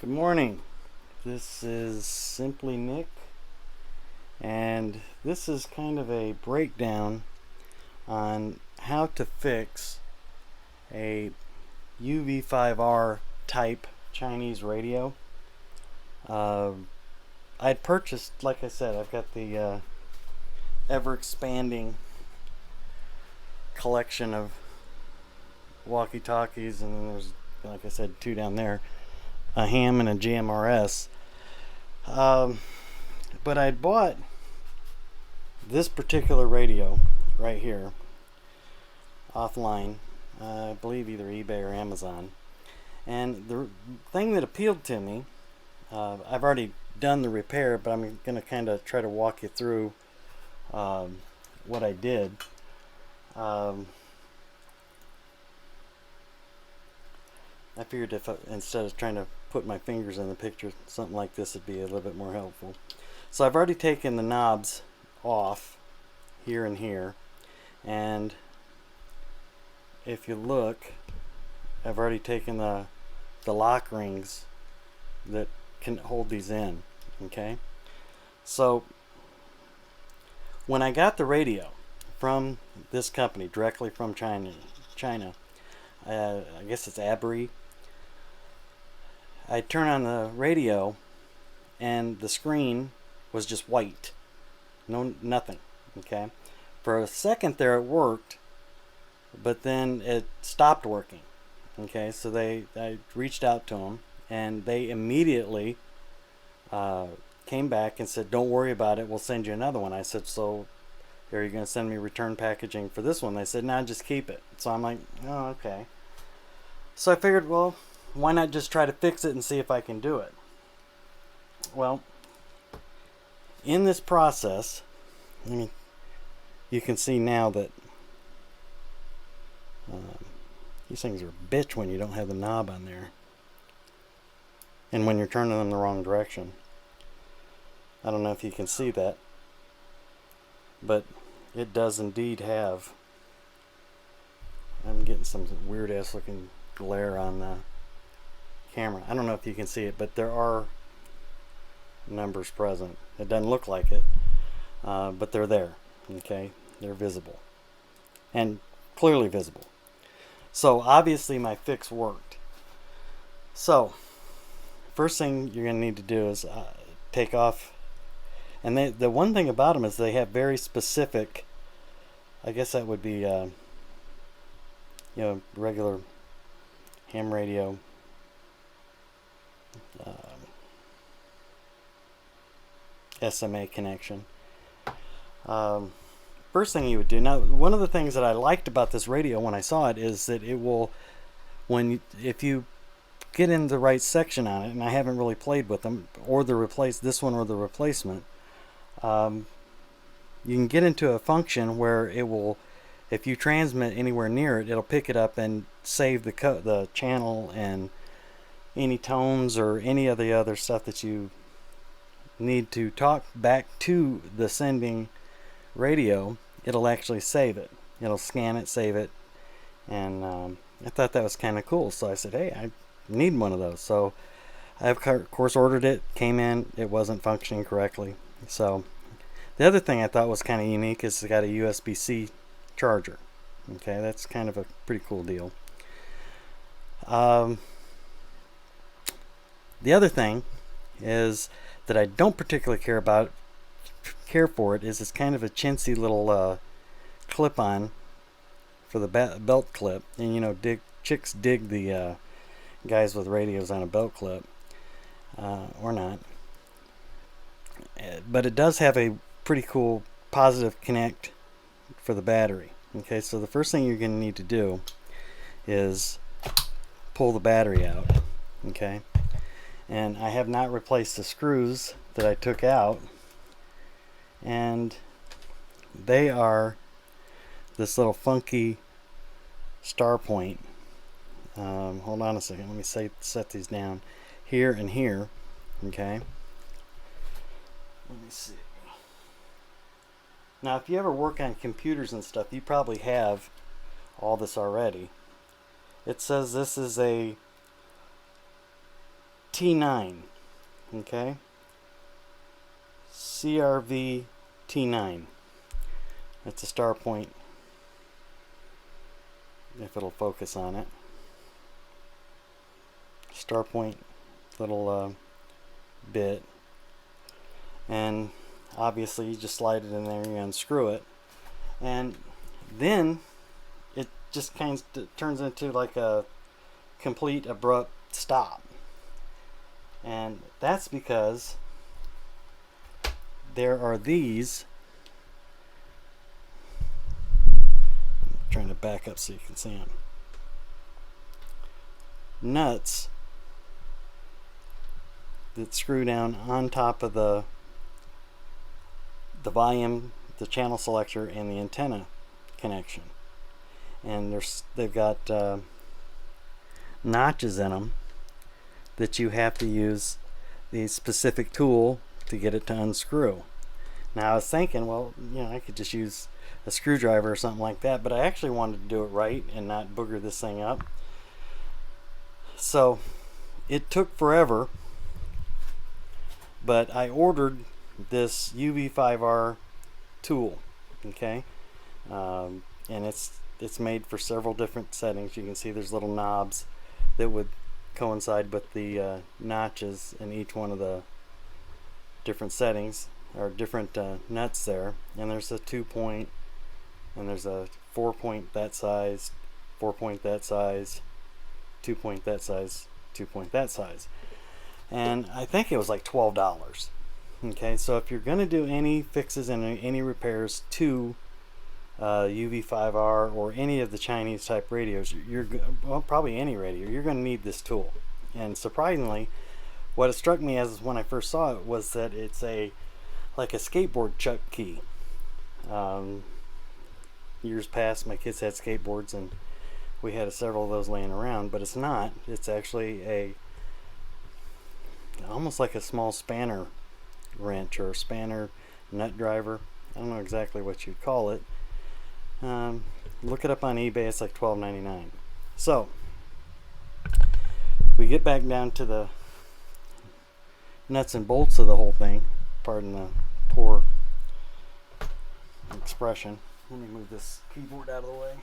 Good morning. This is Simply Nick, and this is kind of a breakdown on how to fix a UV5R type Chinese radio. I'd purchased, like I said, I've got the ever expanding collection of walkie-talkies, and then there's, like I said, two down there, a ham and a GMRS. But I bought this particular radio right here offline, I believe either eBay or Amazon. And the thing that appealed to me, I've already done the repair, but I'm going to kind of try to walk you through what I did. I figured if instead of trying to put my fingers in the picture, something like this would be a little bit more helpful. So I've already taken the knobs off here and here, and if you look, I've already taken the lock rings that can hold these in. Okay, so when I got the radio from this company directly from China, I guess it's Abbree. I turn on the radio and the screen was just white. Nothing. Okay. For a second there it worked, but then it stopped working. Okay, so I reached out to them and they immediately came back and said, "Don't worry about it, we'll send you another one." I said, "So are you going to send me return packaging for this one?" They said, "No, just keep it." So I'm like, "Oh, okay." So I figured, well, why not just try to fix it and see if I can do it? Well, in this process, you can see now that these things are a bitch when you don't have the knob on there and when you're turning them the wrong direction. I don't know if you can see that, but it does indeed have, I'm getting some weird ass looking glare on the camera. I don't know if you can see it, but there are numbers present. It doesn't look like it, but they're there. Okay, they're visible and clearly visible. So obviously my fix worked. So first thing you're going to need to do is take off, and the one thing about them is they have very specific, I guess that would be regular ham radio SMA connection. First thing you would do, now one of the things that I liked about this radio when I saw it is that it will, if you get in the right section on it, and I haven't really played with them or this one or the replacement, you can get into a function where it will, if you transmit anywhere near it, it'll pick it up and save the channel and any tones or any of the other stuff that you need to talk back to the sending radio. It'll actually save it. It'll scan it, save it, and I thought that was kind of cool. So I said, hey, I need one of those. So I of course ordered it. Came in, it wasn't functioning correctly. So the other thing I thought was kind of unique is it's got a USB-C charger. Okay, that's kind of a pretty cool deal. The other thing is that I don't particularly care for it is it's kind of a chintzy little clip-on for the belt clip, and chicks dig the guys with radios on a belt clip, or not. But it does have a pretty cool positive connect for the battery. Okay, so the first thing you're going to need to do is pull the battery out. Okay, and I have not replaced the screws that I took out, and they are this little funky star point. Hold on a second, let me set these down here and here. Okay, let me see. Now if you ever work on computers and stuff, you probably have all this already. It says this is a T9, okay? CRV T9. That's a star point, if it'll focus on it. Star point little bit, and obviously you just slide it in there and you unscrew it, and then it just kind of turns into like a complete abrupt stop. And that's because there are these, I'm trying to back up so you can see them, nuts that screw down on top of the volume, the channel selector, and the antenna connection. And they've got notches in them that you have to use the specific tool to get it to unscrew. Now I was thinking, well, you know, I could just use a screwdriver or something like that, but I actually wanted to do it right and not booger this thing up. So it took forever, but I ordered this UV5R tool, okay, and it's made for several different settings. You can see there's little knobs that would coincide with the notches in each one of the different settings, or different nuts there. And there's a 2-point, and there's a 4-point that size, 4-point that size, 2-point that size, 2-point that size. And I think it was like $12. Okay, so if you're going to do any fixes and any repairs to UV5R or any of the Chinese type radios, well, probably any radio, you're going to need this tool. And surprisingly, what it struck me as when I first saw it was that it's like a skateboard chuck key. Years past, my kids had skateboards and we had several of those laying around, but it's not. It's actually almost like a small spanner wrench or a spanner nut driver. I don't know exactly what you'd call it. Look it up on eBay. It's like $12.99. So we get back down to the nuts and bolts of the whole thing. Pardon the poor expression. Let me move this keyboard out of the way.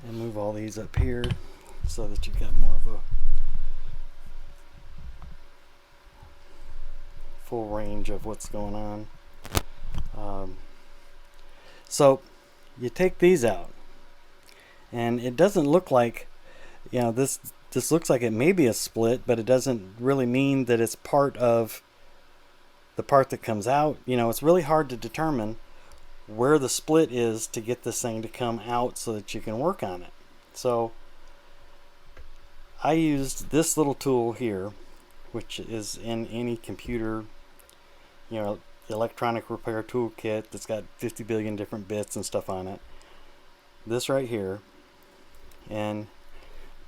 And move all these up here so that you've got more of a full range of what's going on. So you take these out, and it doesn't look like, you know, this looks like it may be a split, but it doesn't really mean that it's part of the part that comes out. You know, it's really hard to determine where the split is to get this thing to come out so that you can work on it. So I used this little tool here, which is in any computer, you know, electronic repair toolkit that's got 50 billion different bits and stuff on it. This right here, and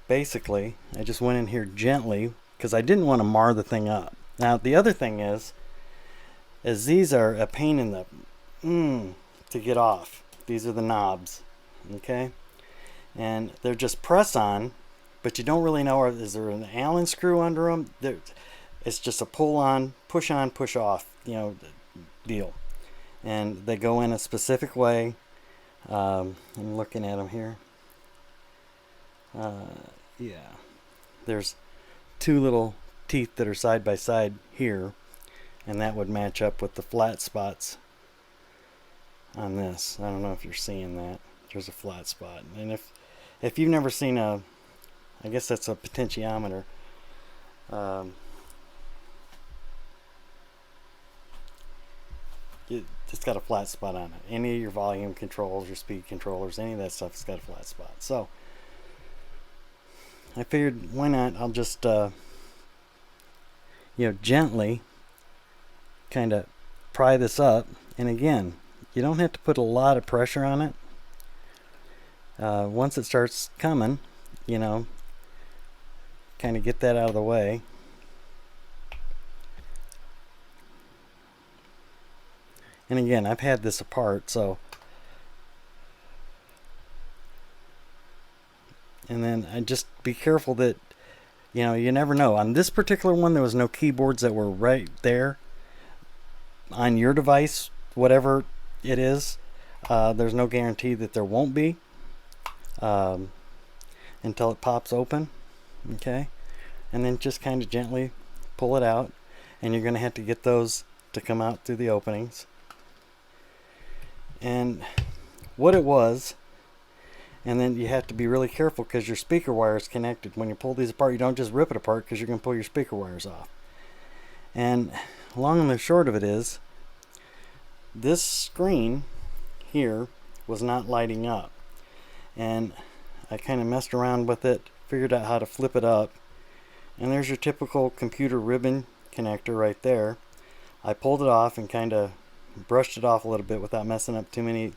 basically I just went in here gently because I didn't want to mar the thing up. Now the other thing is these are a pain in the to get off. These are the knobs, okay, and they're just press on, but you don't really know, is there an Allen screw under them? It's just a pull on, push off, you know, deal, and they go in a specific way. I'm looking at them here. Yeah, there's two little teeth that are side by side here, and that would match up with the flat spots on this. I don't know if you're seeing that. There's a flat spot, and if you've never seen I guess that's a potentiometer. It's got a flat spot on it. Any of your volume controls, your speed controllers, any of that stuff, it's got a flat spot. So I figured, why not? I'll just you know, gently kind of pry this up. And again, you don't have to put a lot of pressure on it. Once it starts coming, you know, kind of get that out of the way. And again, I've had this apart, so And then just be careful that, you never know. On this particular one, there was no keyboards that were right there. On your device, whatever it is, there's no guarantee that there won't be until it pops open. Okay? And then just kind of gently pull it out. And you're going to have to get those to come out through the openings. And what it was, and then you have to be really careful because your speaker wire is connected. When you pull these apart, you don't just rip it apart because you're going to pull your speaker wires off. And long and the short of it is, this screen here was not lighting up. And I kind of messed around with it, figured out how to flip it up. And there's your typical computer ribbon connector right there. I pulled it off and kind of brushed it off a little bit without messing up too many.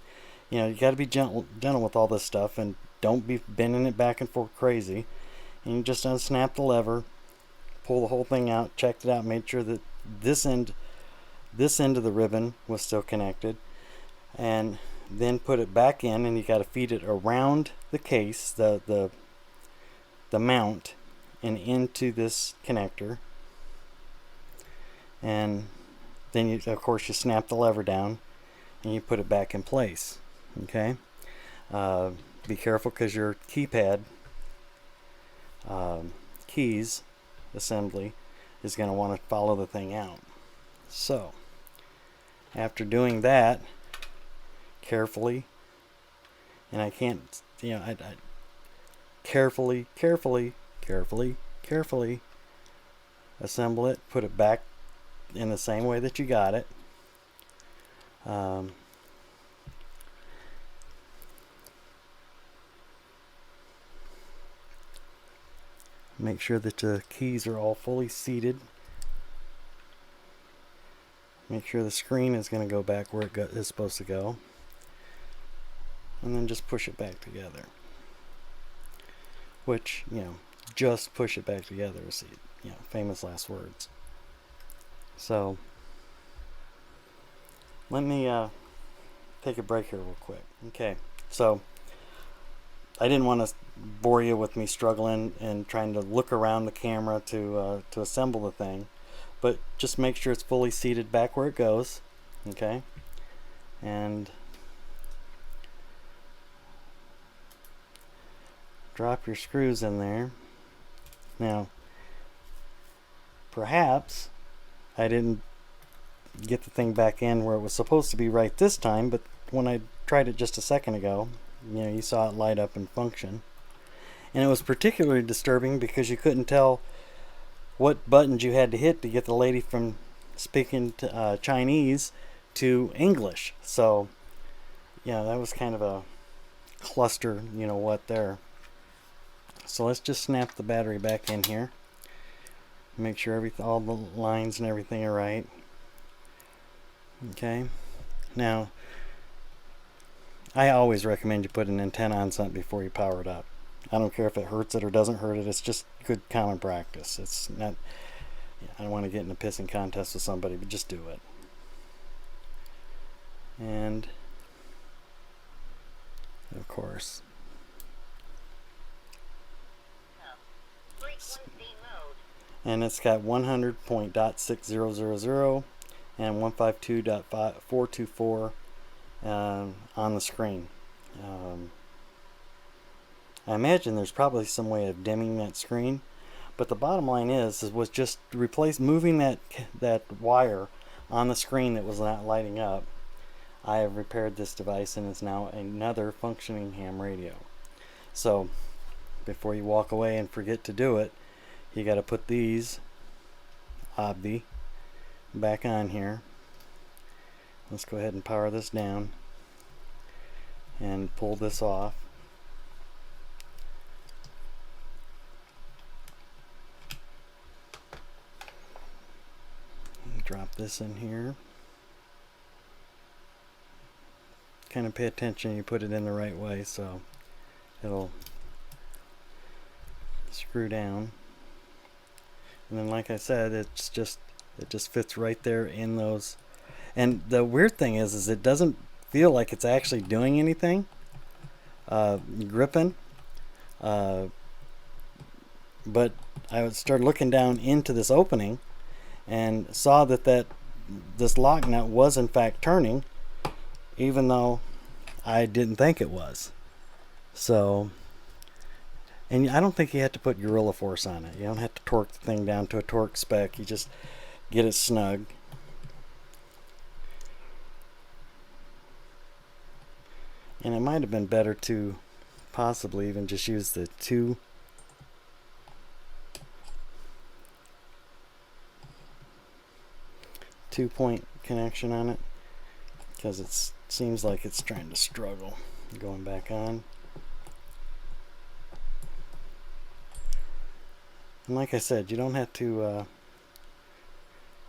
You got to be gentle with all this stuff, and don't be bending it back and forth crazy. And you just unsnap the lever, pull the whole thing out, checked it out, made sure that this end of the ribbon was still connected, and then put it back in. And you got to feed it around the case, the mount, and into this connector. And then you, of course, you snap the lever down and you put it back in place. Okay, be careful because your keypad keys assembly is going to want to follow the thing out. So after doing that carefully, and I can't, I carefully assemble it, put it back in the same way that you got it. Make sure that the keys are all fully seated. Make sure the screen is going to go back where it is supposed to go. And then just push it back together. Which, just push it back together is, famous last words. So, let me take a break here real quick. Okay, so I didn't want to bore you with me struggling and trying to look around the camera to assemble the thing, but just make sure it's fully seated back where it goes. Okay, and drop your screws in there. Now, perhaps I didn't get the thing back in where it was supposed to be right this time, but when I tried it just a second ago, you saw it light up and function. And it was particularly disturbing because you couldn't tell what buttons you had to hit to get the lady from speaking to, Chinese to English. So, that was kind of a cluster, what there. So let's just snap the battery back in here. Make sure all the lines and everything are right. Okay. Now, I always recommend you put an antenna on something before you power it up. I don't care if it hurts it or doesn't hurt it. It's just good common practice. It's not. I don't want to get in a pissing contest with somebody, but just do it. And of course, and it's got 100.6.000 and 152.424 on the screen. I imagine there's probably some way of dimming that screen, but the bottom line was just moving that wire on the screen that was not lighting up. I have repaired this device and it's now another functioning ham radio. So before you walk away and forget to do it, you got to put these Abbree back on here. Let's go ahead and power this down and pull this off. Drop this in here. Kind of pay attention, you put it in the right way so it'll screw down. And then, like I said, it just fits right there in those. And the weird thing is it doesn't feel like it's actually doing anything, gripping, Uh, but I started looking down into this opening and saw that this lock nut was in fact turning, even though I didn't think it was. So, and I don't think you have to put Gorilla Force on it. You don't have to torque the thing down to a torque spec. You just get it snug. And it might have been better to possibly even just use the two-point connection on it, because it seems like it's trying to struggle going back on. And like I said, you don't have to,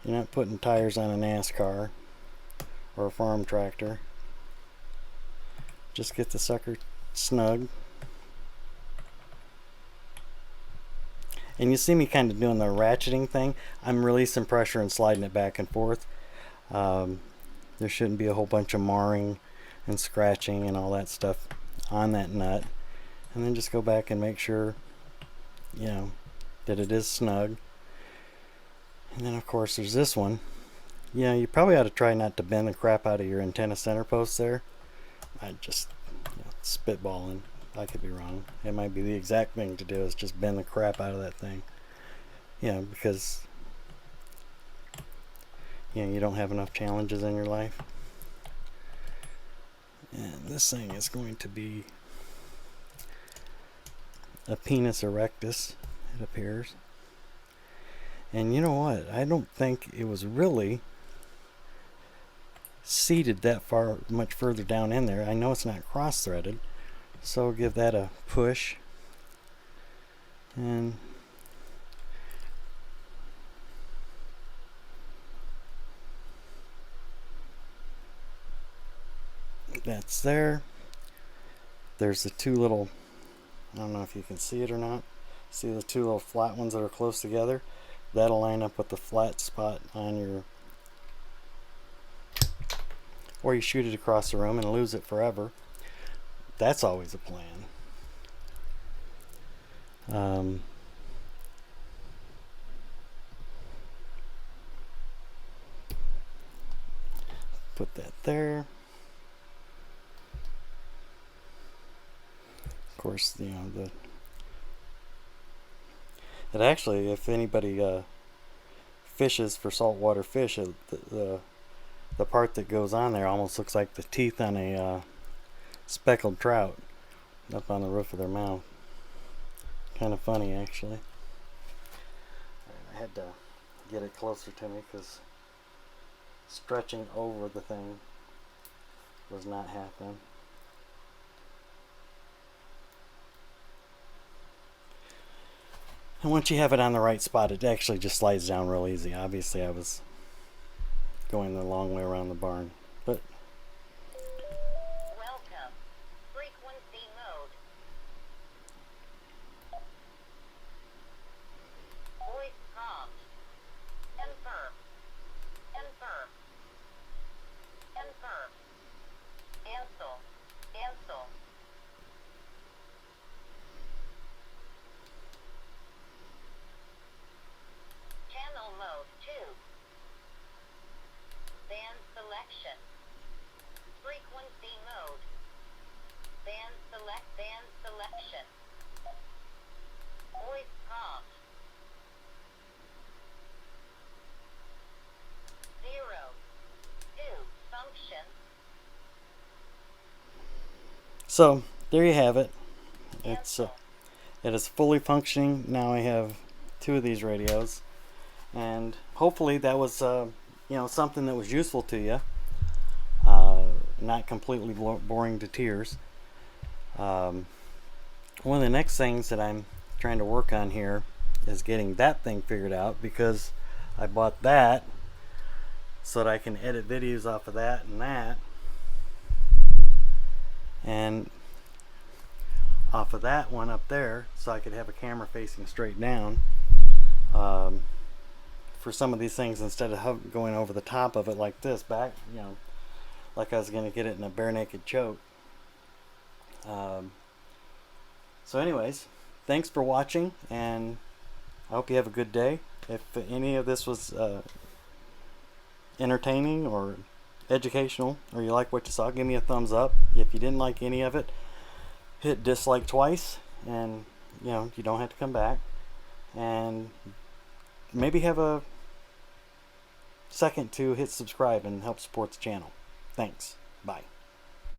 you're not putting tires on a NASCAR or a farm tractor. Just get the sucker snug. And you see me kind of doing the ratcheting thing. I'm releasing pressure and sliding it back and forth. There shouldn't be a whole bunch of marring and scratching and all that stuff on that nut. And then just go back and make sure, that it is snug. And then of course there's this one. You probably ought to try not to bend the crap out of your antenna center post there. I just spitballing. I could be wrong. It might be the exact thing to do, is just bend the crap out of that thing. Because you don't have enough challenges in your life. And this thing is going to be a penis erectus, it appears. And you know what? I don't think it was really seated that much further down in there. I know it's not cross-threaded, so I'll give that a push. And that's there. There's the two little, I don't know if you can see it or not. See the two little flat ones that are close together? That'll line up with the flat spot on your, or you shoot it across the room and lose it forever. That's always a plan. Put that there. Of course, it actually, if anybody fishes for saltwater fish, the part that goes on there almost looks like the teeth on a speckled trout up on the roof of their mouth. Kind of funny, actually. I had to get it closer to me because stretching over the thing was not happening. And once you have it on the right spot, it actually just slides down real easy. Obviously, I was going the long way around the barn, but welcome. Frequency mode. Voice prompt. Confirm. Confirm. Confirm. Cancel. Cancel. Channel mode 2. Band selection. Frequency mode. Band selection. Voice prompt. 0. 2. Function. so there you have it. It is fully functioning. Now I have two of these radios, and hopefully that was something that was useful to you. Not completely boring to tears. One of the next things that I'm trying to work on here is getting that thing figured out, because I bought that so that I can edit videos off of that, and off of that one up there, so I could have a camera facing straight down for some of these things, instead of going over the top of it like this back, like I was going to get it in a bare naked choke. So anyways, thanks for watching, and I hope you have a good day. If any of this was entertaining or educational, or you like what you saw, give me a thumbs up. If you didn't like any of it, hit dislike twice, and you don't have to come back. And maybe have a second to hit subscribe and help support the channel. Thanks. Bye.